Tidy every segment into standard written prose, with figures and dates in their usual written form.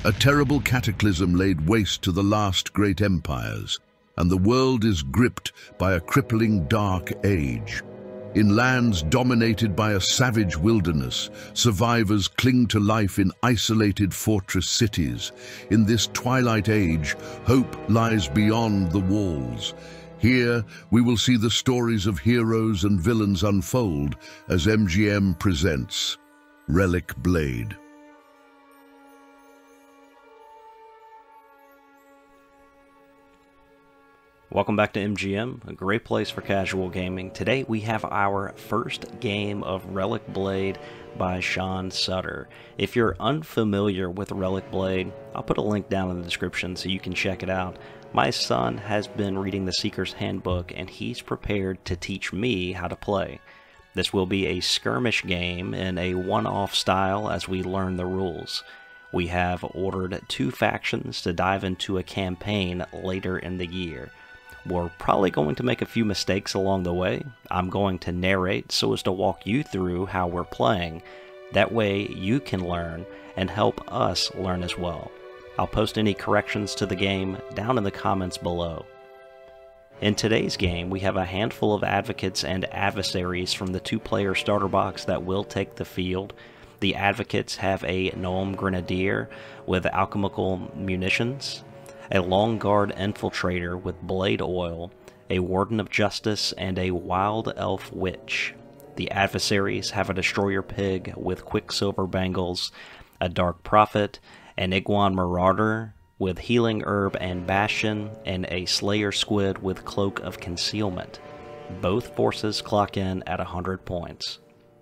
A terrible cataclysm laid waste to the last great empires, and the world is gripped by a crippling dark age. In lands dominated by a savage wilderness, survivors cling to life in isolated fortress cities. In this twilight age, hope lies beyond the walls. Here, we will see the stories of heroes and villains unfold as MGM presents Relic Blade. Welcome back to MGM, a great place for casual gaming. Today we have our first game of Relic Blade by Sean Sutter. If you're unfamiliar with Relic Blade, I'll put a link down in the description so you can check it out. My son has been reading the Seeker's Handbook and he's prepared to teach me how to play. This will be a skirmish game in a one-off style as we learn the rules. We have ordered 2 factions to dive into a campaign later in the year. We're probably going to make a few mistakes along the way. I'm going to narrate so as to walk you through how we're playing. That way you can learn and help us learn as well. I'll post any corrections to the game down in the comments below. In today's game, we have a handful of advocates and adversaries from the 2-player starter box that will take the field. The advocates have a gnome grenadier with alchemical munitions, a long guard infiltrator with blade oil, a warden of justice, and a wild elf witch. The adversaries have a destroyer pig with quicksilver bangles, a dark prophet, an iguan marauder with healing herb and bastion, and a slayer squid with cloak of concealment. Both forces clock in at 100 points.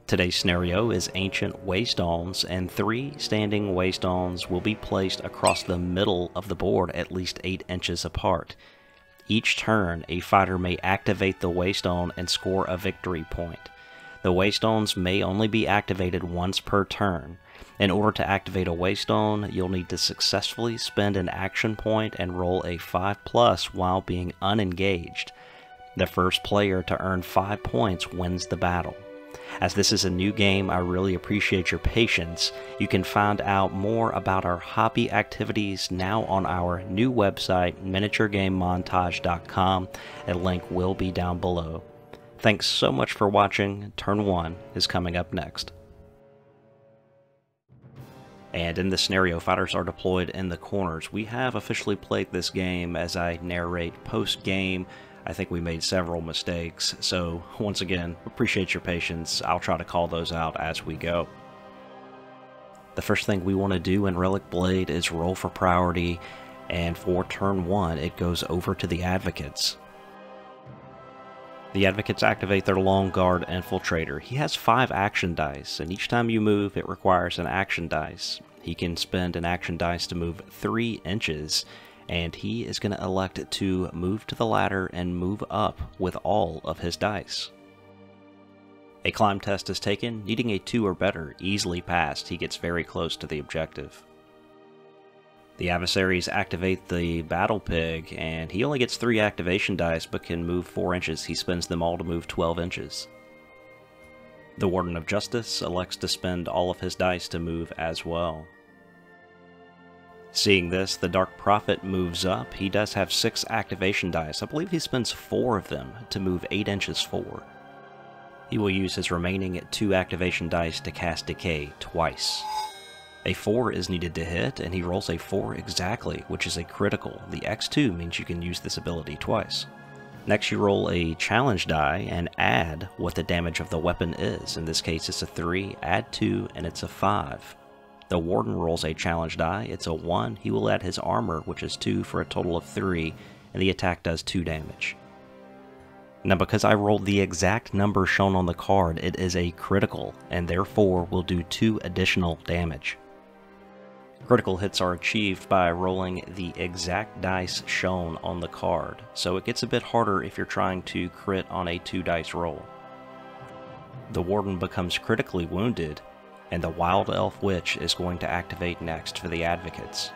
Today's scenario is ancient waystones, and 3 standing waystones will be placed across the middle of the board at least 8 inches apart. Each turn, a fighter may activate the waystone and score a victory point. The waystones may only be activated once per turn. In order to activate a waystone, you'll need to successfully spend an action point and roll a 5+ while being unengaged. The first player to earn 5 points wins the battle. As this is a new game, I really appreciate your patience. You can find out more about our hobby activities now on our new website, miniaturegamemontage.com. A link will be down below. Thanks so much for watching. Turn 1 is coming up next. And in this scenario, fighters are deployed in the corners. We have officially played this game as I narrate post-game. I think we made several mistakes, so once again, appreciate your patience. I'll try to call those out as we go. The first thing we want to do in Relic Blade is roll for priority, and for turn 1, it goes over to the advocates. The advocates activate their long guard infiltrator. He has 5 action dice, and each time you move, it requires an action dice. He can spend an action dice to move 3 inches, and he is going to elect to move to the ladder and move up with all of his dice. A climb test is taken. Needing a 2 or better, easily passed. He gets very close to the objective. The adversaries activate the battle pig, and he only gets 3 activation dice but can move 4 inches. He spends them all to move 12 inches. The warden of justice elects to spend all of his dice to move as well. Seeing this, the Dark Prophet moves up. He does have 6 activation dice. I believe he spends 4 of them to move 8 inches forward. He will use his remaining 2 activation dice to cast Decay twice. A 4 is needed to hit, and he rolls a 4 exactly, which is a critical. The X2 means you can use this ability twice. Next you roll a challenge die and add what the damage of the weapon is. In this case it's a 3, add 2, and it's a 5. The warden rolls a challenge die, it's a 1, he will add his armor, which is 2 for a total of 3, and the attack does 2 damage. Now because I rolled the exact number shown on the card, it is a critical, and therefore will do 2 additional damage. Critical hits are achieved by rolling the exact dice shown on the card, so it gets a bit harder if you're trying to crit on a 2 dice roll. The warden becomes critically wounded, and the Wild Elf Witch is going to activate next for the advocates.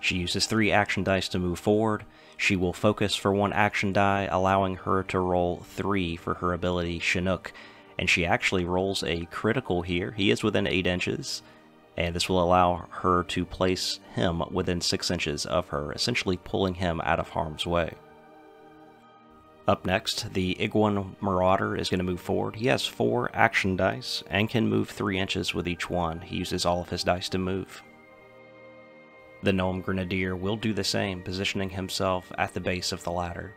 She uses 3 action dice to move forward. She will focus for 1 action die, allowing her to roll 3 for her ability Chinook, and she actually rolls a critical here. He is within 8 inches, and this will allow her to place him within 6 inches of her, essentially pulling him out of harm's way. Up next, the Iguan Marauder is going to move forward. He has 4 action dice and can move 3 inches with each one. He uses all of his dice to move. The Gnome Grenadier will do the same, positioning himself at the base of the ladder.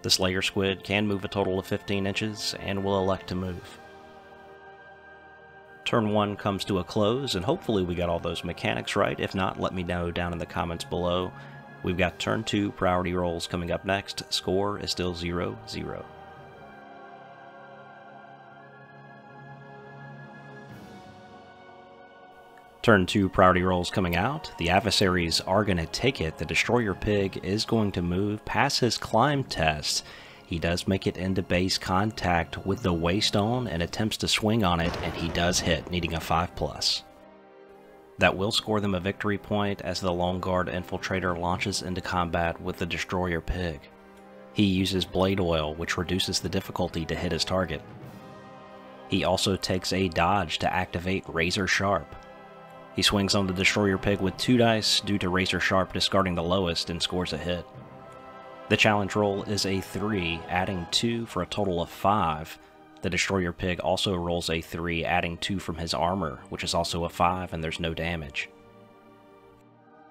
The Slayer Squid can move a total of 15 inches and will elect to move. Turn 1 comes to a close, and hopefully we got all those mechanics right. If not, let me know down in the comments below. We've got turn 2 priority rolls coming up next. Score is still 0-0. Turn 2 priority rolls coming out. The adversaries are going to take it. The Destroyer Pig is going to move past his climb test. He does make it into base contact with the Waystone and attempts to swing on it, and he does hit, needing a 5+. That will score them a victory point as the Lone Guard Infiltrator launches into combat with the Destroyer Pig. He uses Blade Oil, which reduces the difficulty to hit his target. He also takes a dodge to activate Razor Sharp. He swings on the Destroyer Pig with 2 dice due to Razor Sharp discarding the lowest and scores a hit. The challenge roll is a 3, adding 2 for a total of 5. The Destroyer Pig also rolls a 3, adding 2 from his armor, which is also a 5, and there's no damage.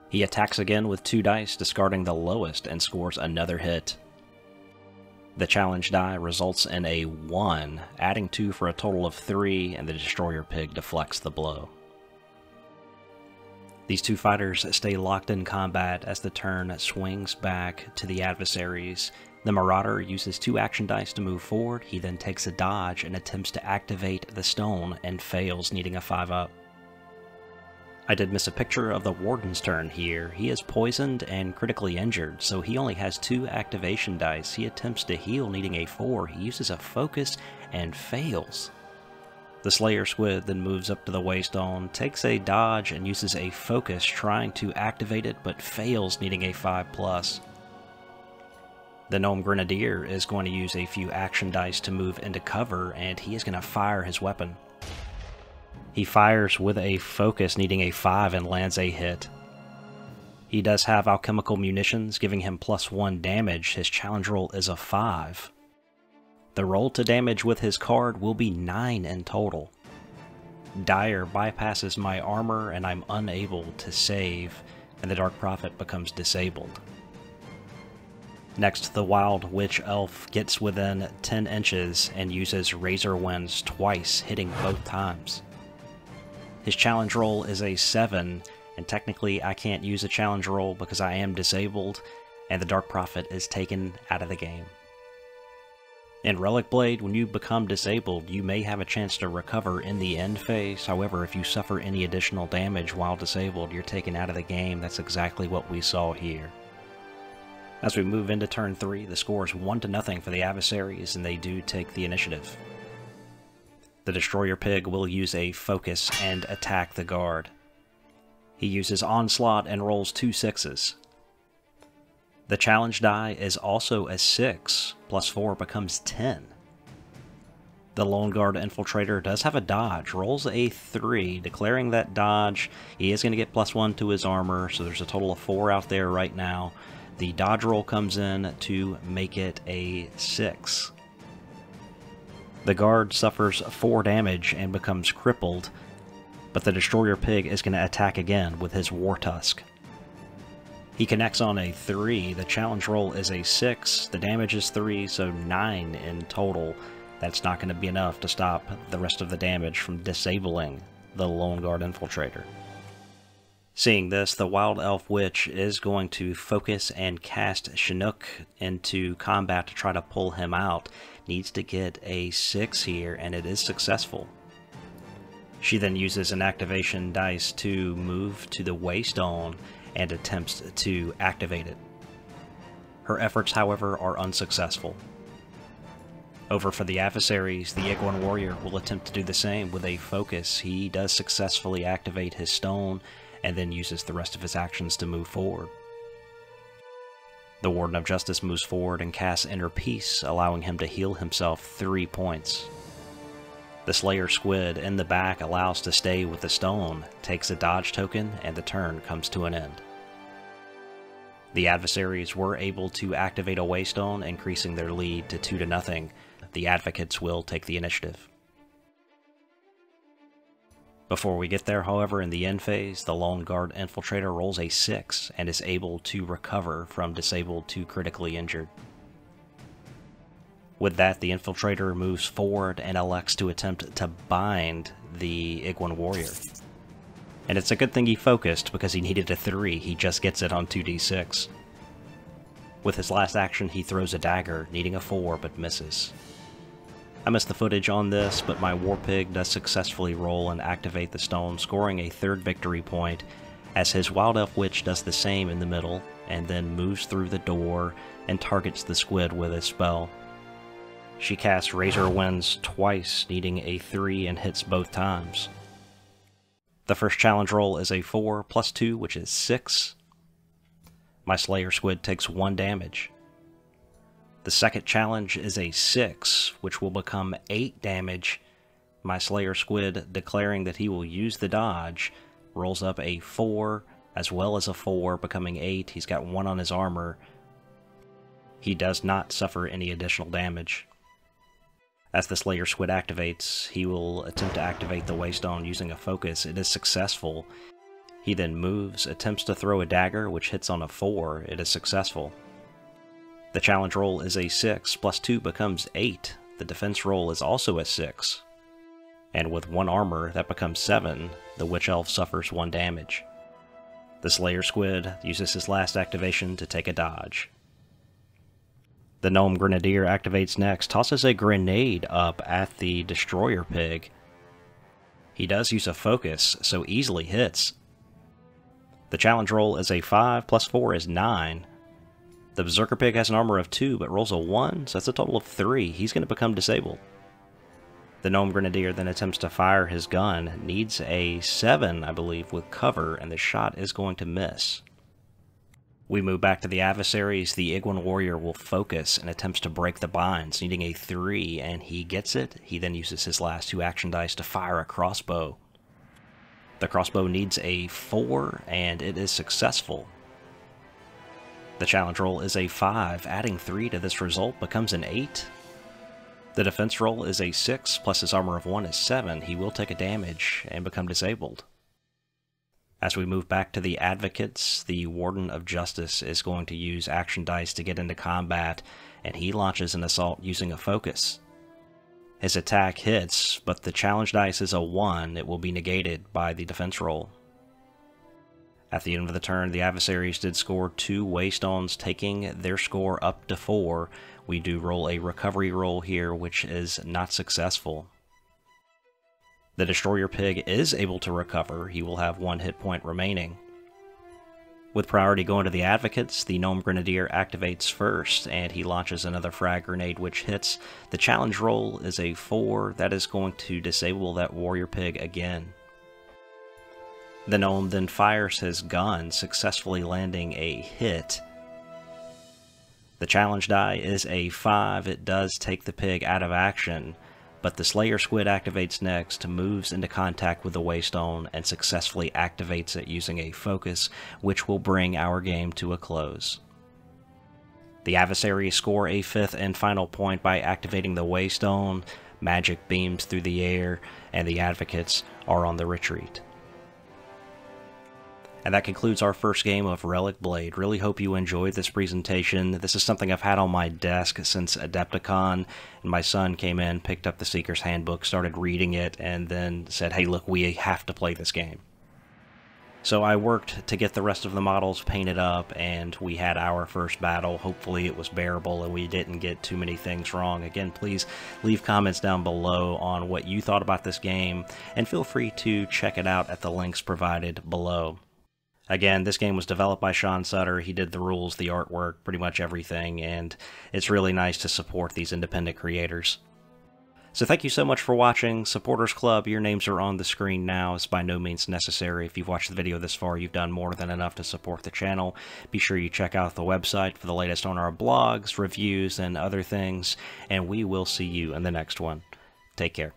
He attacks again with 2 dice, discarding the lowest, and scores another hit. The challenge die results in a 1, adding 2 for a total of 3, and the Destroyer Pig deflects the blow. These 2 fighters stay locked in combat as the turn swings back to the adversaries. The Marauder uses 2 action dice to move forward. He then takes a dodge and attempts to activate the stone and fails, needing a 5+. I did miss a picture of the Warden's turn here. He is poisoned and critically injured, so he only has 2 activation dice. He attempts to heal, needing a 4. He uses a focus and fails. The Slayer Squid then moves up to the Waystone, takes a dodge, and uses a focus trying to activate it, but fails, needing a 5+. The Gnome Grenadier is going to use a few action dice to move into cover, and he is going to fire his weapon. He fires with a focus, needing a 5, and lands a hit. He does have alchemical munitions, giving him +1 damage. His challenge roll is a 5. The roll to damage with his card will be 9 in total. Dire bypasses my armor, and I'm unable to save, and the Dark Prophet becomes disabled. Next, the Wild Witch Elf gets within 10 inches and uses Razor Winds twice, hitting both times. His challenge roll is a 7, and technically I can't use a challenge roll because I am disabled, and the Dark Prophet is taken out of the game. In Relic Blade, when you become disabled, you may have a chance to recover in the end phase. However, if you suffer any additional damage while disabled, you're taken out of the game. That's exactly what we saw here. As we move into turn 3, the score is 1-0 for the adversaries, and they do take the initiative. The Destroyer Pig will use a focus and attack the guard. He uses Onslaught and rolls 2 6s. The challenge die is also a 6, +4 becomes 10. The Lone Guard Infiltrator does have a dodge, rolls a 3, declaring that dodge. He is going to get +1 to his armor, so there's a total of 4 out there right now. The dodge roll comes in to make it a 6. The guard suffers 4 damage and becomes crippled, but the Destroyer Pig is going to attack again with his War Tusk. He connects on a 3, the challenge roll is a 6, the damage is 3, so 9 in total. That's not going to be enough to stop the rest of the damage from disabling the Lone Guard Infiltrator. Seeing this, the Wild Elf Witch is going to focus and cast Chinook into combat to try to pull him out. Needs to get a 6 here, and it is successful. She then uses an activation dice to move to the Waystone and attempts to activate it. Her efforts, however, are unsuccessful. Over for the adversaries, the Iguan Warrior will attempt to do the same with a focus. He does successfully activate his stone, and then uses the rest of his actions to move forward. The Warden of Justice moves forward and casts Inner Peace, allowing him to heal himself 3 points. The Slayer Squid in the back allows to stay with the stone, takes a dodge token, and the turn comes to an end. The adversaries were able to activate a Waystone, increasing their lead to 2-0. The Advocates will take the initiative. Before we get there, however, in the end phase, the Lone Guard Infiltrator rolls a 6 and is able to recover from disabled to critically injured. With that, the Infiltrator moves forward and elects to attempt to bind the Iguan Warrior. And it's a good thing he focused, because he needed a 3, he just gets it on 2d6. With his last action, he throws a dagger, needing a 4, but misses. I missed the footage on this, but my War Pig does successfully roll and activate the stone, scoring a 3rd victory point, as his Wild Elf Witch does the same in the middle, and then moves through the door and targets the squid with a spell. She casts Razor Winds twice, needing a 3, and hits both times. The first challenge roll is a 4 plus 2, which is 6. My Slayer Squid takes 1 damage. The second challenge is a 6, which will become 8 damage. My Slayer Squid, declaring that he will use the dodge, rolls up a 4, as well as a 4, becoming 8. He's got 1 on his armor. He does not suffer any additional damage. As the Slayer Squid activates, he will attempt to activate the Waystone using a focus. It is successful. He then moves, attempts to throw a dagger, which hits on a 4. It is successful. The challenge roll is a 6, plus 2 becomes 8. The defense roll is also a 6. And with 1 armor, that becomes 7. The Witch Elf suffers 1 damage. The Slayer Squid uses his last activation to take a dodge. The Gnome Grenadier activates next, tosses a grenade up at the Destroyer Pig. He does use a focus, so easily hits. The challenge roll is a 5, plus 4 is 9. The Berserker Pig has an armor of 2, but rolls a 1, so that's a total of 3. He's going to become disabled. The Gnome Grenadier then attempts to fire his gun, needs a 7, I believe, with cover, and the shot is going to miss. We move back to the adversaries. The Iguan Warrior will focus and attempts to break the binds, needing a 3, and he gets it. He then uses his last 2 action dice to fire a crossbow. The crossbow needs a 4, and it is successful. The challenge roll is a 5. Adding 3 to this result becomes an 8. The defense roll is a 6, plus his armor of 1 is 7. He will take a damage and become disabled. As we move back to the Advocates, the Warden of Justice is going to use action dice to get into combat, and he launches an assault using a focus. His attack hits, but the challenge dice is a 1. It will be negated by the defense roll. At the end of the turn, the adversaries did score 2 Waystones, taking their score up to 4. We do roll a recovery roll here, which is not successful. The Destroyer Pig is able to recover. He will have 1 hit point remaining. With priority going to the Advocates, the Gnome Grenadier activates first, and he launches another frag grenade which hits. The challenge roll is a 4. That is going to disable that Warrior Pig again. The Gnome then fires his gun, successfully landing a hit. The challenge die is a 5. It does take the pig out of action. But the Slayer Squid activates next, moves into contact with the Waystone, and successfully activates it using a focus, which will bring our game to a close. The adversaries score a 5th and final point by activating the Waystone, magic beams through the air, and the Advocates are on the retreat. And that concludes our first game of Relic Blade. Really hope you enjoyed this presentation. This is something I've had on my desk since Adepticon, and my son came in, picked up the Seeker's Handbook, started reading it, and then said, hey look, we have to play this game. So I worked to get the rest of the models painted up, and we had our first battle. Hopefully it was bearable and we didn't get too many things wrong. Again, please leave comments down below on what you thought about this game, and feel free to check it out at the links provided below. Again, this game was developed by Sean Sutter. He did the rules, the artwork, pretty much everything, and it's really nice to support these independent creators. So thank you so much for watching. Supporters Club, your names are on the screen now. It's by no means necessary. If you've watched the video this far, you've done more than enough to support the channel. Be sure you check out the website for the latest on our blogs, reviews, and other things, and we will see you in the next one. Take care.